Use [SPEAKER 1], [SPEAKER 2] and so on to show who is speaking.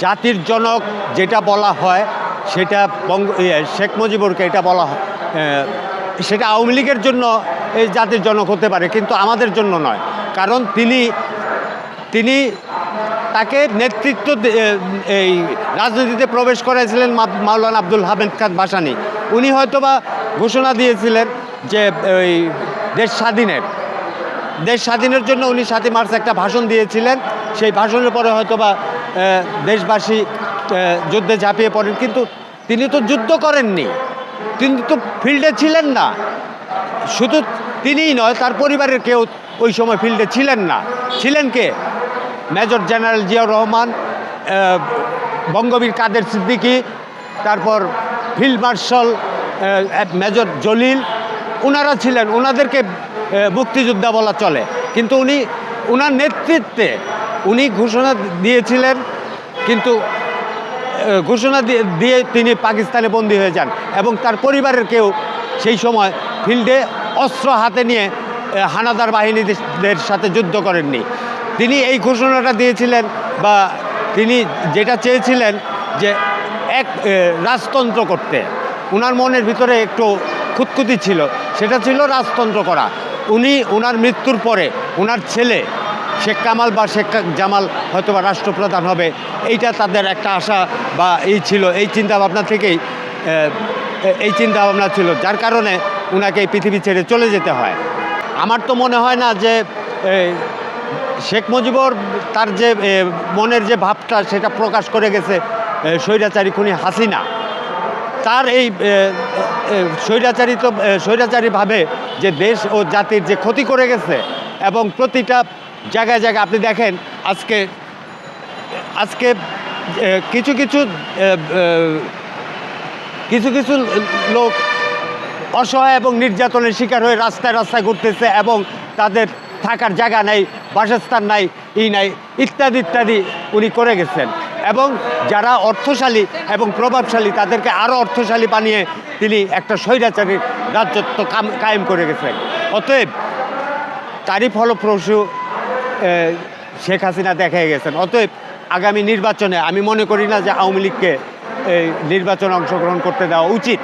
[SPEAKER 1] জাতির জনক যেটা বলা হয় সেটা শেখ মুজিবুরকে এটা বলা হয়, সেটা আওয়ামী লীগের জন্য এই জাতির জনক হতে পারে, কিন্তু আমাদের জন্য নয়। কারণ তিনি তাকে নেতৃত্ব এই রাজনীতিতে প্রবেশ করেছিলেন মাওলানা আব্দুল হামিদ খান ভাসানী। উনি হয়তোবা ঘোষণা দিয়েছিলেন যে ওই দেশ স্বাধীনের জন্য উনি 7ই মার্চ একটা ভাষণ দিয়েছিলেন। সেই ভাষণের পরে হয়তোবা দেশবাসী যুদ্ধে ঝাঁপিয়ে পড়েন, কিন্তু তিনি তো যুদ্ধ করেননি, তিনি তো ফিল্ডে ছিলেন না। শুধু তিনিই নয়, তার পরিবারের কেউ ওই সময় ফিল্ডে ছিলেন না। ছিলেন কে? মেজর জেনারেল জিয়াউর রহমান, বঙ্গবীর কাদের সিদ্দিকী, তারপর ফিল্ড মার্শাল মেজর জলিল, ওনারা ছিলেন। ওনাদেরকে মুক্তিযোদ্ধা বলা চলে, কিন্তু ওনার নেতৃত্বে উনি ঘোষণা দিয়েছিলেন, কিন্তু ঘোষণা দিয়ে তিনি পাকিস্তানে বন্দী হয়ে যান এবং তার পরিবারের কেউ সেই সময় ফিল্ডে অস্ত্র হাতে নিয়ে হানাদার বাহিনীদের সাথে যুদ্ধ করেননি। তিনি এই ঘোষণাটা দিয়েছিলেন, বা তিনি যেটা চেয়েছিলেন যে এক রাজতন্ত্র করতে। ওনার মনের ভিতরে একটু খুঁতখুঁতি ছিল, সেটা ছিল রাজতন্ত্র করা। ওনার মৃত্যুর পরে ওনার ছেলে শেখ কামাল বা শেখ জামাল হয়তোবা রাষ্ট্রপ্রধান হবে, এইটা তাদের একটা আশা বা ছিল। এই চিন্তাভাবনা থেকেই এই চিন্তাভাবনা ছিল, যার কারণে ওনাকে এই পৃথিবী ছেড়ে চলে যেতে হয়। আমার তো মনে হয় না যে শেখ মুজিবুর তার যে মনের যে ভাবটা সেটা প্রকাশ করে গেছে স্বৈরাচারী খুনি হাসিনা। তার এই স্বৈরাচারীভাবে যে দেশ ও জাতির যে ক্ষতি করে গেছে, এবং প্রতিটা জায়গায় জায়গায় আপনি দেখেন আজকে কিছু কিছু লোক অসহায় এবং নির্যাতনের শিকার হয়ে রাস্তায় রাস্তায় ঘুরতেছে, এবং তাদের থাকার জায়গা নাই, বাসস্থান নাই, ইত্যাদি উনি করে গেছেন। এবং যারা অর্থশালী এবং প্রভাবশালী তাদেরকে আরও অর্থশালী বানিয়ে তিনি একটা স্বৈরাচারীর রাজত্ব কায়েম করে গেছেন। অতএব তারই ফলপ্রসূ শেখ হাসিনা দেখা গেছেন। অতএব আগামী নির্বাচনে আমি মনে করি না যে আওয়ামী লীগকে নির্বাচনে অংশগ্রহণ করতে দেওয়া উচিত।